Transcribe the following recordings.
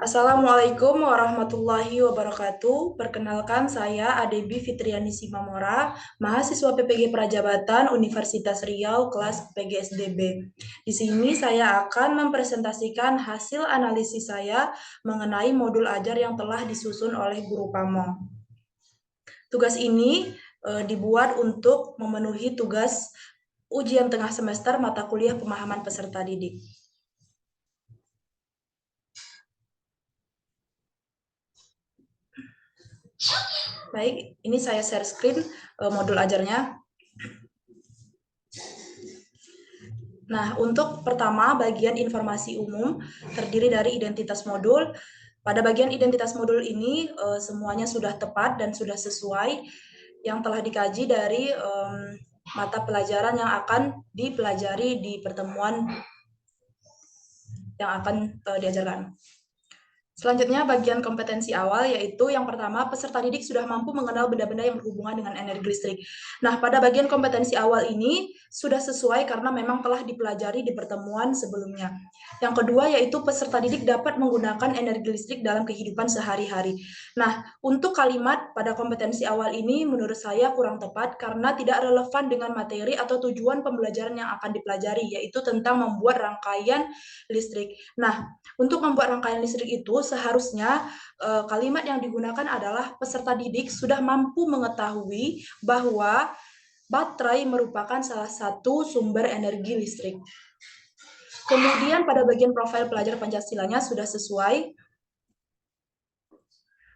Assalamualaikum warahmatullahi wabarakatuh. Perkenalkan saya Adebi Fitriani Simamora, mahasiswa PPG Prajabatan Universitas Riau kelas PGSDB. Di sini saya akan mempresentasikan hasil analisis saya mengenai modul ajar yang telah disusun oleh Guru Pamong. Tugas ini dibuat untuk memenuhi tugas ujian tengah semester mata kuliah pemahaman peserta didik. Baik, ini saya share screen modul ajarnya. Nah, untuk pertama, bagian informasi umum terdiri dari identitas modul. Pada bagian identitas modul ini, semuanya sudah tepat dan sudah sesuai yang telah dikaji dari mata pelajaran yang akan dipelajari di pertemuan yang akan diajarkan. Selanjutnya bagian kompetensi awal, yaitu yang pertama peserta didik sudah mampu mengenal benda-benda yang berhubungan dengan energi listrik. Nah, pada bagian kompetensi awal ini sudah sesuai karena memang telah dipelajari di pertemuan sebelumnya. Yang kedua yaitu peserta didik dapat menggunakan energi listrik dalam kehidupan sehari-hari. Nah, untuk kalimat pada kompetensi awal ini menurut saya kurang tepat karena tidak relevan dengan materi atau tujuan pembelajaran yang akan dipelajari, yaitu tentang membuat rangkaian listrik. Nah, untuk membuat rangkaian listrik itu seharusnya kalimat yang digunakan adalah peserta didik sudah mampu mengetahui bahwa baterai merupakan salah satu sumber energi listrik. Kemudian pada bagian profil pelajar Pancasilanya sudah sesuai.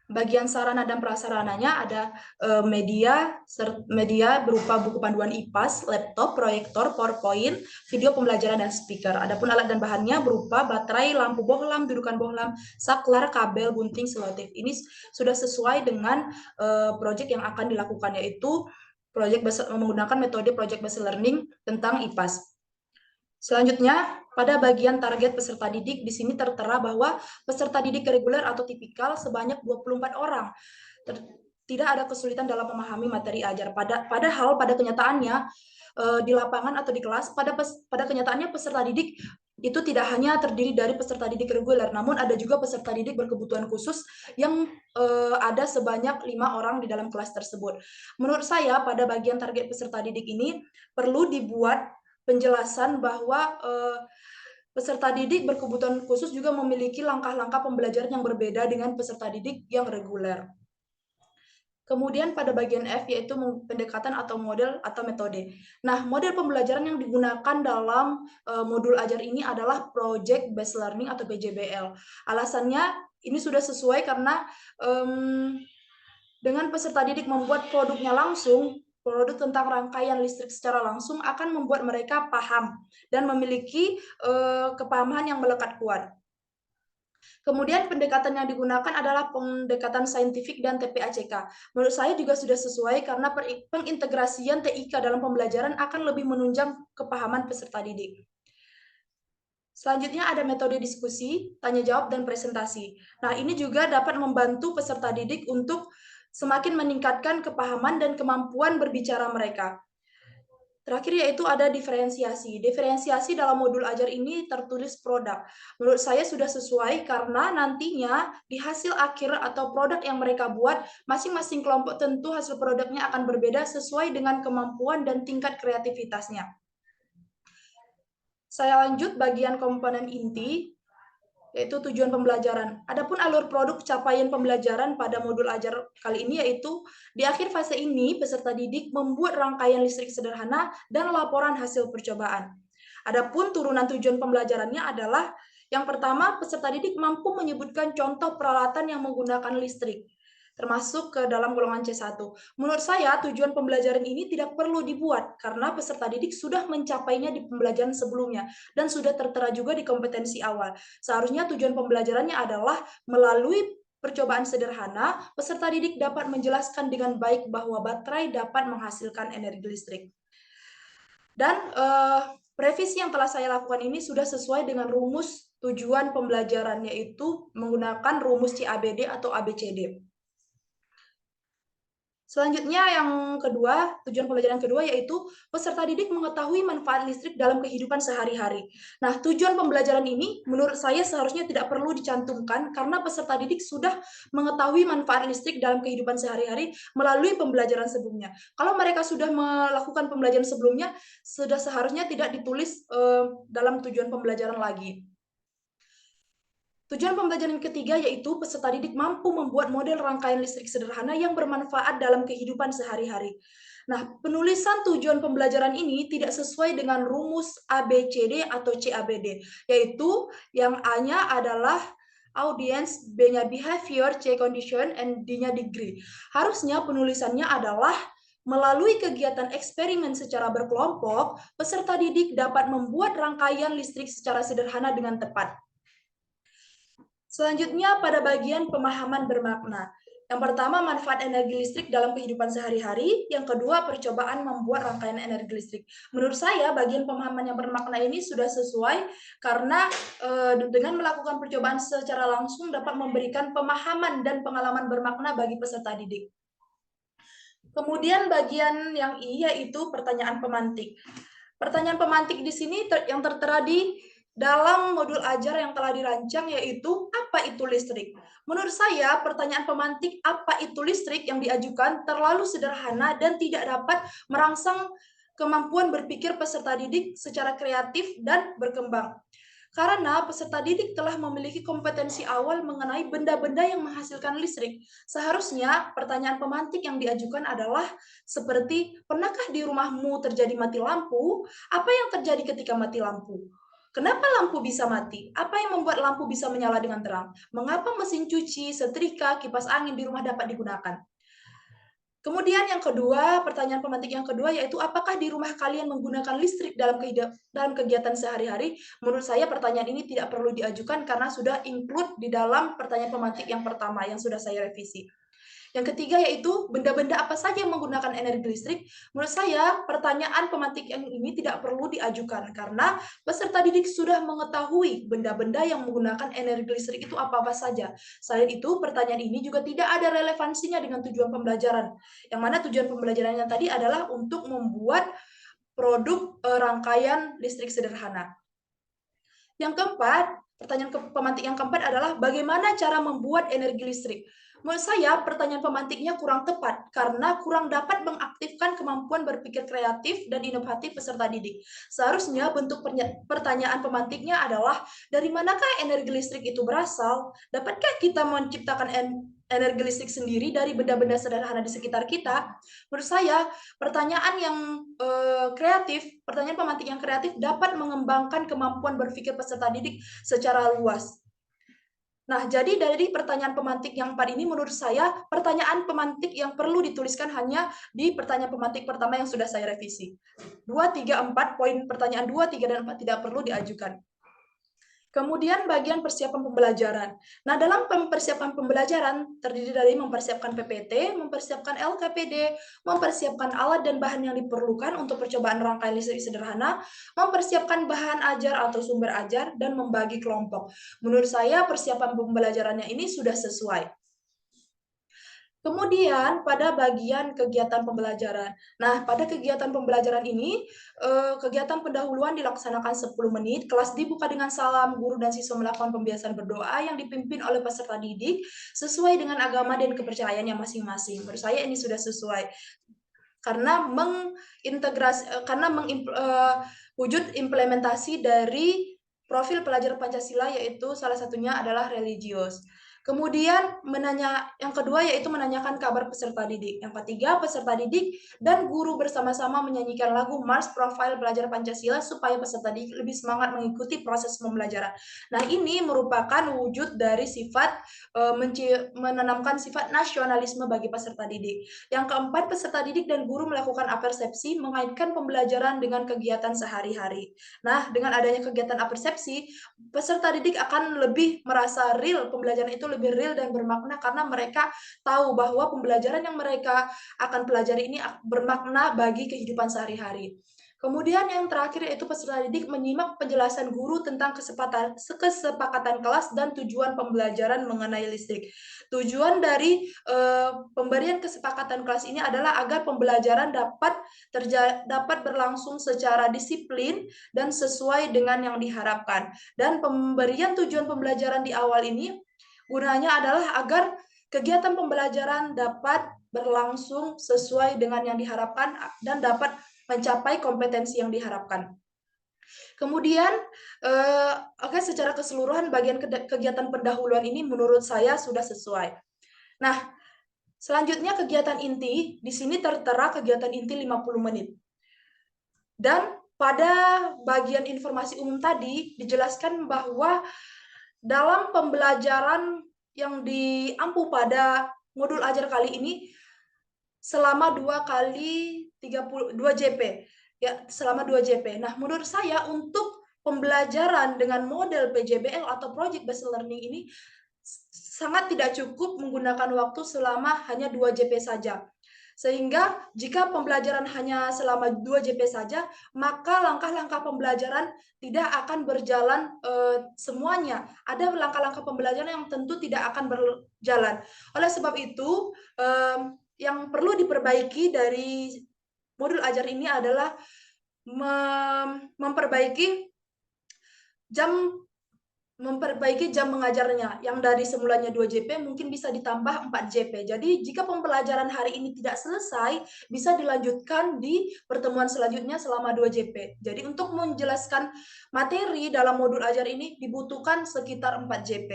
Bagian sarana dan prasarananya ada media berupa buku panduan IPAS, laptop, proyektor, PowerPoint, video pembelajaran, dan speaker. Adapun alat dan bahannya berupa baterai, lampu bohlam, dudukan bohlam, saklar, kabel, gunting, selotip. Ini sudah sesuai dengan proyek yang akan dilakukan, yaitu menggunakan metode project based learning tentang IPAS. Selanjutnya, pada bagian target peserta didik, di sini tertera bahwa peserta didik reguler atau tipikal sebanyak 24 orang. Tidak ada kesulitan dalam memahami materi ajar. Padahal pada kenyataannya, di lapangan atau di kelas, pada kenyataannya peserta didik itu tidak hanya terdiri dari peserta didik reguler, namun ada juga peserta didik berkebutuhan khusus yang ada sebanyak 5 orang di dalam kelas tersebut. Menurut saya, pada bagian target peserta didik ini perlu dibuat penjelasan bahwa peserta didik berkebutuhan khusus juga memiliki langkah-langkah pembelajaran yang berbeda dengan peserta didik yang reguler. Kemudian pada bagian F yaitu pendekatan atau model atau metode. Nah, model pembelajaran yang digunakan dalam modul ajar ini adalah Project Based Learning atau PJBL. Alasannya ini sudah sesuai karena dengan peserta didik membuat produknya langsung, produk tentang rangkaian listrik secara langsung akan membuat mereka paham dan memiliki kepahaman yang melekat kuat. Kemudian pendekatan yang digunakan adalah pendekatan saintifik dan TPACK. Menurut saya juga sudah sesuai karena pengintegrasian TIK dalam pembelajaran akan lebih menunjang kepahaman peserta didik. Selanjutnya ada metode diskusi, tanya jawab, dan presentasi. Nah, ini juga dapat membantu peserta didik untuk semakin meningkatkan kepahaman dan kemampuan berbicara mereka. Terakhir yaitu ada diferensiasi. Diferensiasi dalam modul ajar ini tertulis produk. Menurut saya sudah sesuai karena nantinya di hasil akhir atau produk yang mereka buat, masing-masing kelompok tentu hasil produknya akan berbeda sesuai dengan kemampuan dan tingkat kreativitasnya. Saya lanjut bagian komponen inti, yaitu tujuan pembelajaran. Adapun alur produk capaian pembelajaran pada modul ajar kali ini yaitu di akhir fase ini peserta didik membuat rangkaian listrik sederhana dan laporan hasil percobaan. Adapun turunan tujuan pembelajarannya adalah yang pertama, peserta didik mampu menyebutkan contoh peralatan yang menggunakan listrik, termasuk ke dalam golongan C1. Menurut saya, tujuan pembelajaran ini tidak perlu dibuat karena peserta didik sudah mencapainya di pembelajaran sebelumnya dan sudah tertera juga di kompetensi awal. Seharusnya tujuan pembelajarannya adalah melalui percobaan sederhana, peserta didik dapat menjelaskan dengan baik bahwa baterai dapat menghasilkan energi listrik. Dan revisi yang telah saya lakukan ini sudah sesuai dengan rumus tujuan pembelajaran, yaitu menggunakan rumus CABD atau ABCD. Selanjutnya yang kedua, tujuan pembelajaran kedua yaitu peserta didik mengetahui manfaat listrik dalam kehidupan sehari-hari. Nah, tujuan pembelajaran ini menurut saya seharusnya tidak perlu dicantumkan karena peserta didik sudah mengetahui manfaat listrik dalam kehidupan sehari-hari melalui pembelajaran sebelumnya. Kalau mereka sudah melakukan pembelajaran sebelumnya, sudah seharusnya tidak ditulis dalam tujuan pembelajaran lagi. Tujuan pembelajaran ketiga yaitu peserta didik mampu membuat model rangkaian listrik sederhana yang bermanfaat dalam kehidupan sehari-hari. Nah, penulisan tujuan pembelajaran ini tidak sesuai dengan rumus ABCD atau CABD, yaitu yang A-nya adalah audience, B-nya behavior, C condition, and D-nya degree. Harusnya penulisannya adalah melalui kegiatan eksperimen secara berkelompok, peserta didik dapat membuat rangkaian listrik secara sederhana dengan tepat. Selanjutnya pada bagian pemahaman bermakna. Yang pertama, manfaat energi listrik dalam kehidupan sehari-hari. Yang kedua, percobaan membuat rangkaian energi listrik. Menurut saya, bagian pemahaman yang bermakna ini sudah sesuai karena dengan melakukan percobaan secara langsung dapat memberikan pemahaman dan pengalaman bermakna bagi peserta didik. Kemudian bagian yang I yaitu pertanyaan pemantik. Pertanyaan pemantik di sini yang tertera di dalam modul ajar yang telah dirancang yaitu apa itu listrik. Menurut saya, pertanyaan pemantik apa itu listrik yang diajukan terlalu sederhana dan tidak dapat merangsang kemampuan berpikir peserta didik secara kreatif dan berkembang. Karena peserta didik telah memiliki kompetensi awal mengenai benda-benda yang menghasilkan listrik. Seharusnya pertanyaan pemantik yang diajukan adalah seperti, pernahkah di rumahmu terjadi mati lampu? Apa yang terjadi ketika mati lampu? Kenapa lampu bisa mati? Apa yang membuat lampu bisa menyala dengan terang? Mengapa mesin cuci, setrika, kipas angin di rumah dapat digunakan? Kemudian yang kedua, pertanyaan pemantik yang kedua yaitu apakah di rumah kalian menggunakan listrik dalam kegiatan sehari-hari? Menurut saya pertanyaan ini tidak perlu diajukan karena sudah include di dalam pertanyaan pemantik yang pertama yang sudah saya revisi. Yang ketiga yaitu benda-benda apa saja yang menggunakan energi listrik. Menurut saya pertanyaan pemantik yang ini tidak perlu diajukan karena peserta didik sudah mengetahui benda-benda yang menggunakan energi listrik itu apa-apa saja. Selain itu pertanyaan ini juga tidak ada relevansinya dengan tujuan pembelajaran. Yang mana tujuan pembelajarannya tadi adalah untuk membuat produk rangkaian listrik sederhana. Yang keempat, pertanyaan pemantik yang keempat adalah bagaimana cara membuat energi listrik. Menurut saya, pertanyaan pemantiknya kurang tepat karena kurang dapat mengaktifkan kemampuan berpikir kreatif dan inovatif peserta didik. Seharusnya bentuk pertanyaan pemantiknya adalah dari manakah energi listrik itu berasal? Dapatkah kita menciptakan energi listrik sendiri dari benda-benda sederhana di sekitar kita? Menurut saya, pertanyaan yang kreatif, pertanyaan pemantik yang kreatif dapat mengembangkan kemampuan berpikir peserta didik secara luas. Nah, jadi dari pertanyaan pemantik yang 4 ini menurut saya pertanyaan pemantik yang perlu dituliskan hanya di pertanyaan pemantik pertama yang sudah saya revisi. 2, 3, 4, poin pertanyaan 2, 3, dan 4 tidak perlu diajukan. Kemudian bagian persiapan pembelajaran. Nah, dalam persiapan pembelajaran terdiri dari mempersiapkan PPT, mempersiapkan LKPD, mempersiapkan alat dan bahan yang diperlukan untuk percobaan rangkaian listrik sederhana, mempersiapkan bahan ajar atau sumber ajar, dan membagi kelompok. Menurut saya persiapan pembelajarannya ini sudah sesuai. Kemudian pada bagian kegiatan pembelajaran. Nah, pada kegiatan pembelajaran ini, kegiatan pendahuluan dilaksanakan 10 menit, kelas dibuka dengan salam, guru dan siswa melakukan pembiasaan berdoa yang dipimpin oleh peserta didik sesuai dengan agama dan kepercayaannya masing-masing. Menurut saya ini sudah sesuai karena wujud implementasi dari profil pelajar Pancasila yaitu salah satunya adalah religius. Kemudian yang kedua yaitu menanyakan kabar peserta didik. Yang ketiga, peserta didik dan guru bersama-sama menyanyikan lagu Mars Profile Pelajar Pancasila supaya peserta didik lebih semangat mengikuti proses pembelajaran. Nah, ini merupakan wujud dari sifat menanamkan sifat nasionalisme bagi peserta didik. Yang keempat, peserta didik dan guru melakukan apersepsi mengaitkan pembelajaran dengan kegiatan sehari-hari. Nah, dengan adanya kegiatan apersepsi, peserta didik akan lebih merasa real, pembelajaran itu lebih real dan bermakna karena mereka tahu bahwa pembelajaran yang mereka akan pelajari ini bermakna bagi kehidupan sehari-hari. Kemudian yang terakhir yaitu peserta didik menyimak penjelasan guru tentang kesepakatan kelas dan tujuan pembelajaran mengenai listrik. Tujuan dari pemberian kesepakatan kelas ini adalah agar pembelajaran dapat berlangsung secara disiplin dan sesuai dengan yang diharapkan. Dan pemberian tujuan pembelajaran di awal ini gunanya adalah agar kegiatan pembelajaran dapat berlangsung sesuai dengan yang diharapkan dan dapat mencapai kompetensi yang diharapkan. Kemudian, secara keseluruhan bagian kegiatan pendahuluan ini menurut saya sudah sesuai. Nah, selanjutnya kegiatan inti, di sini tertera kegiatan inti 50 menit. Dan pada bagian informasi umum tadi dijelaskan bahwa dalam pembelajaran yang diampu pada modul ajar kali ini selama 2 kali 32 JP ya, selama 2 JP. Nah, menurut saya untuk pembelajaran dengan model PJBL atau Project Based Learning ini sangat tidak cukup menggunakan waktu selama hanya 2 JP saja. Sehingga jika pembelajaran hanya selama 2 JP saja, maka langkah-langkah pembelajaran tidak akan berjalan semuanya. Ada langkah-langkah pembelajaran yang tentu tidak akan berjalan. Oleh sebab itu, yang perlu diperbaiki dari modul ajar ini adalah memperbaiki jam mengajarnya, yang dari semulanya 2 JP mungkin bisa ditambah 4 JP. Jadi jika pembelajaran hari ini tidak selesai, bisa dilanjutkan di pertemuan selanjutnya selama 2 JP. Jadi untuk menjelaskan materi dalam modul ajar ini dibutuhkan sekitar 4 JP.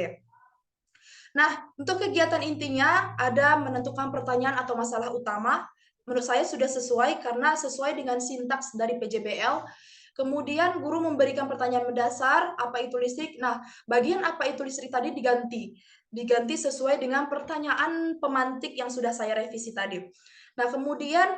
Nah, untuk kegiatan intinya ada menentukan pertanyaan atau masalah utama. Menurut saya sudah sesuai karena sesuai dengan sintaks dari PJBL. Kemudian guru memberikan pertanyaan mendasar, apa itu listrik? Nah, bagian apa itu listrik tadi diganti sesuai dengan pertanyaan pemantik yang sudah saya revisi tadi. Nah, kemudian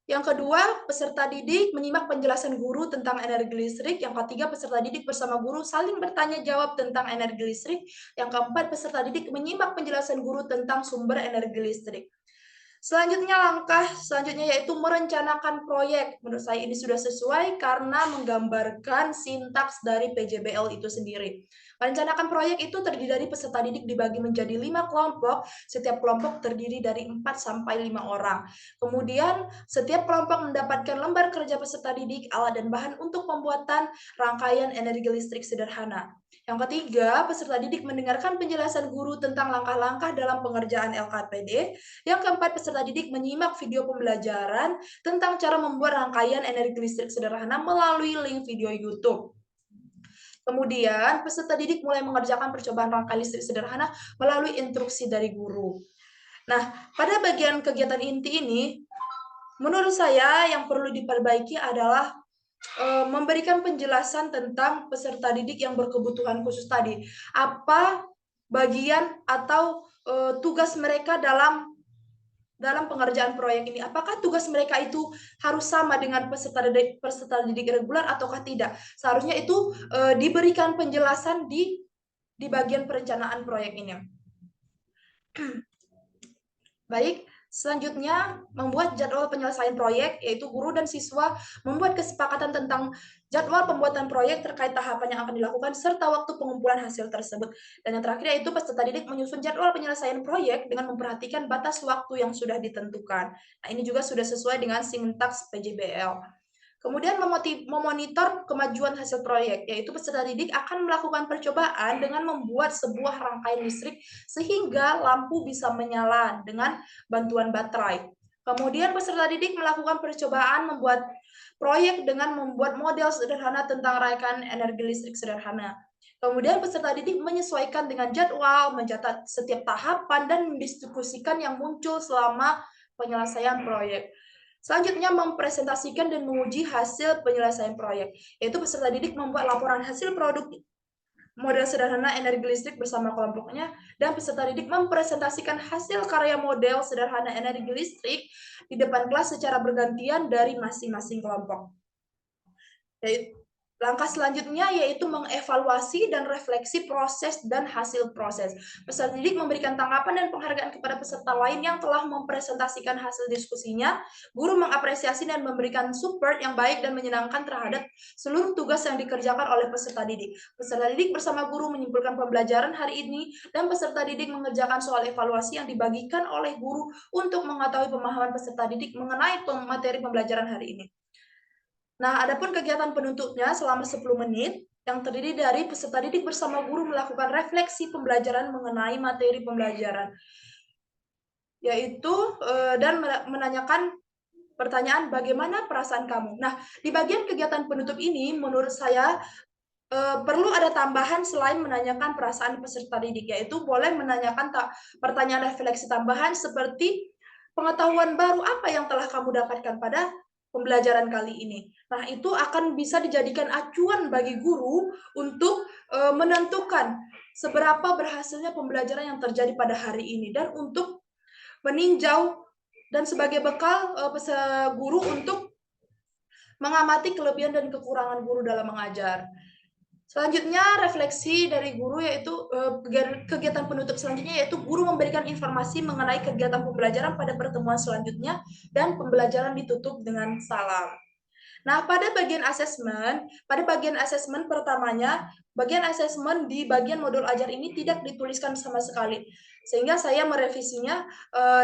yang kedua, peserta didik menyimak penjelasan guru tentang energi listrik. Yang ketiga, peserta didik bersama guru saling bertanya jawab tentang energi listrik. Yang keempat, peserta didik menyimak penjelasan guru tentang sumber energi listrik. Langkah selanjutnya yaitu merencanakan proyek. Menurut saya ini sudah sesuai karena menggambarkan sintaks dari PJBL itu sendiri. Merencanakan proyek itu terdiri dari peserta didik dibagi menjadi 5 kelompok, setiap kelompok terdiri dari 4 sampai 5 orang. Kemudian setiap kelompok mendapatkan lembar kerja peserta didik, alat dan bahan untuk pembuatan rangkaian energi listrik sederhana. Yang ketiga, peserta didik mendengarkan penjelasan guru tentang langkah-langkah dalam pengerjaan LKPD. Yang keempat, peserta didik menyimak video pembelajaran tentang cara membuat rangkaian energi listrik sederhana melalui link video YouTube. Kemudian, peserta didik mulai mengerjakan percobaan rangkai listrik sederhana melalui instruksi dari guru. Nah, pada bagian kegiatan inti ini, menurut saya yang perlu diperbaiki adalah memberikan penjelasan tentang peserta didik yang berkebutuhan khusus tadi. Apa bagian atau tugas mereka dalam pengerjaan proyek ini. Apakah tugas mereka itu harus sama dengan peserta didik reguler ataukah tidak? Seharusnya itu diberikan penjelasan di bagian perencanaan proyek ini. Baik, selanjutnya membuat jadwal penyelesaian proyek, yaitu guru dan siswa membuat kesepakatan tentang jadwal pembuatan proyek terkait tahapan yang akan dilakukan serta waktu pengumpulan hasil tersebut. Dan yang terakhir yaitu peserta didik menyusun jadwal penyelesaian proyek dengan memperhatikan batas waktu yang sudah ditentukan. Nah, ini juga sudah sesuai dengan sintaks PJBL. Kemudian memonitor kemajuan hasil proyek, yaitu peserta didik akan melakukan percobaan dengan membuat sebuah rangkaian listrik sehingga lampu bisa menyala dengan bantuan baterai. Kemudian peserta didik melakukan percobaan membuat proyek dengan membuat model sederhana tentang rangkaian energi listrik sederhana. Kemudian peserta didik menyesuaikan dengan jadwal, mencatat setiap tahapan, dan mendiskusikan yang muncul selama penyelesaian proyek. Selanjutnya, mempresentasikan dan menguji hasil penyelesaian proyek, yaitu peserta didik membuat laporan hasil produk model sederhana energi listrik bersama kelompoknya, dan peserta didik mempresentasikan hasil karya model sederhana energi listrik di depan kelas secara bergantian dari masing-masing kelompok. Langkah selanjutnya yaitu mengevaluasi dan refleksi proses dan hasil proses. Peserta didik memberikan tanggapan dan penghargaan kepada peserta lain yang telah mempresentasikan hasil diskusinya. Guru mengapresiasi dan memberikan support yang baik dan menyenangkan terhadap seluruh tugas yang dikerjakan oleh peserta didik. Peserta didik bersama guru menyimpulkan pembelajaran hari ini dan peserta didik mengerjakan soal evaluasi yang dibagikan oleh guru untuk mengetahui pemahaman peserta didik mengenai materi pembelajaran hari ini. Nah, adapun kegiatan penutupnya selama 10 menit yang terdiri dari peserta didik bersama guru melakukan refleksi pembelajaran mengenai materi pembelajaran, yaitu dan menanyakan pertanyaan bagaimana perasaan kamu. Nah, di bagian kegiatan penutup ini menurut saya perlu ada tambahan selain menanyakan perasaan peserta didik, yaitu boleh menanyakan pertanyaan refleksi tambahan seperti pengetahuan baru apa yang telah kamu dapatkan pada pembelajaran kali ini. Nah, itu akan bisa dijadikan acuan bagi guru untuk menentukan seberapa berhasilnya pembelajaran yang terjadi pada hari ini dan untuk meninjau dan sebagai bekal guru untuk mengamati kelebihan dan kekurangan guru dalam mengajar. Selanjutnya refleksi dari guru yaitu kegiatan penutup selanjutnya yaitu guru memberikan informasi mengenai kegiatan pembelajaran pada pertemuan selanjutnya dan pembelajaran ditutup dengan salam. Nah, pada bagian asesmen pertamanya, bagian asesmen di bagian modul ajar ini tidak dituliskan sama sekali. Sehingga saya merevisinya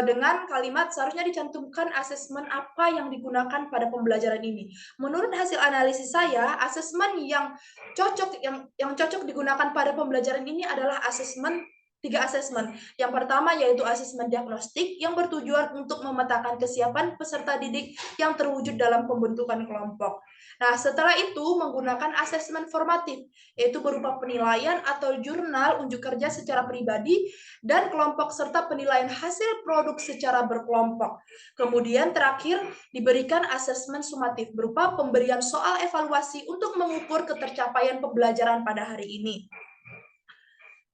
dengan kalimat seharusnya dicantumkan asesmen apa yang digunakan pada pembelajaran ini. Menurut hasil analisis saya, asesmen yang cocok digunakan pada pembelajaran ini adalah tiga asesmen. Yang pertama yaitu asesmen diagnostik yang bertujuan untuk memetakan kesiapan peserta didik yang terwujud dalam pembentukan kelompok. Nah, setelah itu menggunakan asesmen formatif, yaitu berupa penilaian atau jurnal unjuk kerja secara pribadi dan kelompok serta penilaian hasil produk secara berkelompok. Kemudian terakhir diberikan asesmen sumatif berupa pemberian soal evaluasi untuk mengukur ketercapaian pembelajaran pada hari ini.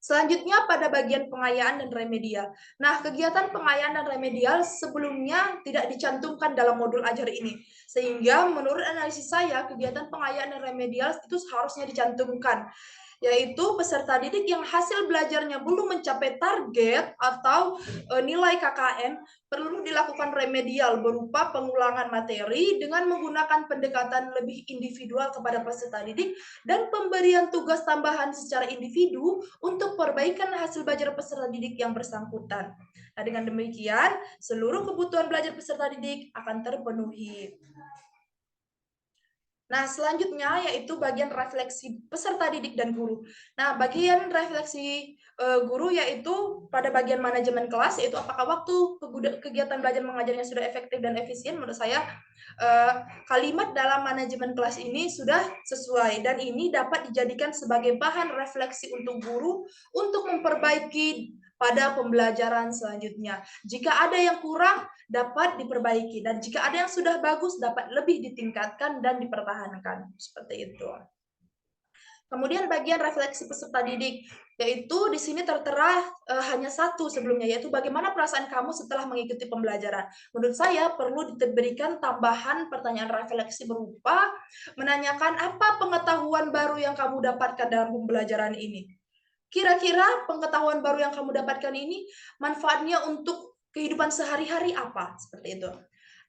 Selanjutnya pada bagian pengayaan dan remedial. Nah, kegiatan pengayaan dan remedial sebelumnya tidak dicantumkan dalam modul ajar ini. Sehingga menurut analisis saya, kegiatan pengayaan dan remedial itu seharusnya dicantumkan, yaitu peserta didik yang hasil belajarnya belum mencapai target atau nilai KKM perlu dilakukan remedial berupa pengulangan materi dengan menggunakan pendekatan lebih individual kepada peserta didik dan pemberian tugas tambahan secara individu untuk perbaikan hasil belajar peserta didik yang bersangkutan. Nah, dengan demikian, seluruh kebutuhan belajar peserta didik akan terpenuhi. Nah, selanjutnya yaitu bagian refleksi peserta didik dan guru. Nah, bagian refleksi guru yaitu pada bagian manajemen kelas, yaitu apakah waktu kegiatan belajar mengajarnya sudah efektif dan efisien. Menurut saya kalimat dalam manajemen kelas ini sudah sesuai dan ini dapat dijadikan sebagai bahan refleksi untuk guru untuk memperbaiki pada pembelajaran selanjutnya. Jika ada yang kurang, dapat diperbaiki. Dan jika ada yang sudah bagus, dapat lebih ditingkatkan dan dipertahankan. Seperti itu. Kemudian bagian refleksi peserta didik, yaitu di sini tertera hanya satu sebelumnya, yaitu bagaimana perasaan kamu setelah mengikuti pembelajaran. Menurut saya perlu diberikan tambahan pertanyaan refleksi berupa menanyakan apa pengetahuan baru yang kamu dapatkan dalam pembelajaran ini. Kira-kira pengetahuan baru yang kamu dapatkan ini manfaatnya untuk kehidupan sehari-hari apa? Seperti itu.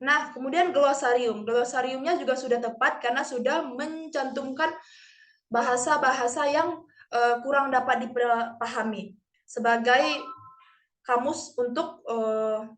Nah, kemudian glosarium. Glosariumnya juga sudah tepat karena sudah mencantumkan bahasa-bahasa yang kurang dapat dipahami sebagai kamus untuk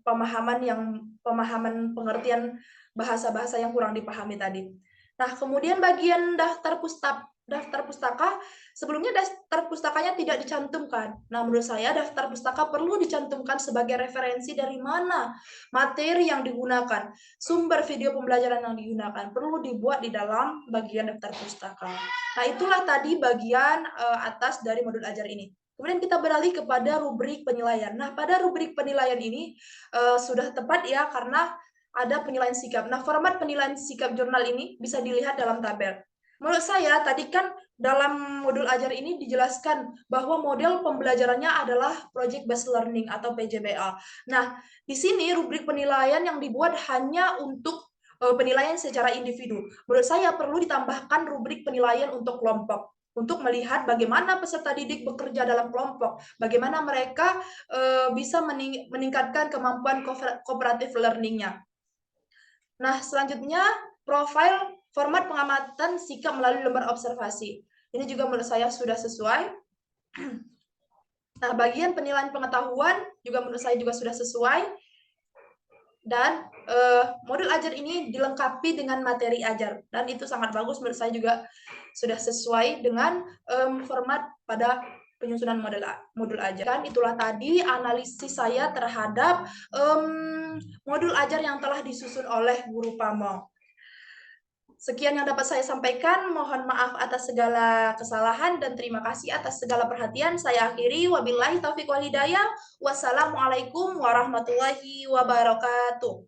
pemahaman pengertian bahasa-bahasa yang kurang dipahami tadi. Nah, kemudian bagian daftar pustaka, sebelumnya daftar pustakanya tidak dicantumkan. Nah, menurut saya daftar pustaka perlu dicantumkan sebagai referensi dari mana materi yang digunakan, sumber video pembelajaran yang digunakan, perlu dibuat di dalam bagian daftar pustaka. Nah, itulah tadi bagian atas dari modul ajar ini. Kemudian kita beralih kepada rubrik penilaian. Nah, pada rubrik penilaian ini sudah tepat ya karena ada penilaian sikap. Nah, format penilaian sikap jurnal ini bisa dilihat dalam tabel. Menurut saya, tadi kan dalam modul ajar ini dijelaskan bahwa model pembelajarannya adalah Project Based Learning atau PJBL. Nah, di sini rubrik penilaian yang dibuat hanya untuk penilaian secara individu. Menurut saya perlu ditambahkan rubrik penilaian untuk kelompok, untuk melihat bagaimana peserta didik bekerja dalam kelompok, bagaimana mereka bisa meningkatkan kemampuan cooperative learning-nya. Nah, selanjutnya profil format pengamatan sikap melalui lembar observasi. Ini juga menurut saya sudah sesuai. Nah, bagian penilaian pengetahuan juga menurut saya juga sudah sesuai. Dan modul ajar ini dilengkapi dengan materi ajar, dan itu sangat bagus menurut saya, juga sudah sesuai dengan format pada penyusunan modul ajar. Dan itulah tadi analisis saya terhadap modul ajar yang telah disusun oleh Guru Pamong. Sekian yang dapat saya sampaikan. Mohon maaf atas segala kesalahan dan terima kasih atas segala perhatian. Saya akhiri. Wabillahi taufiq wal hidayah. Wassalamualaikum warahmatullahi wabarakatuh.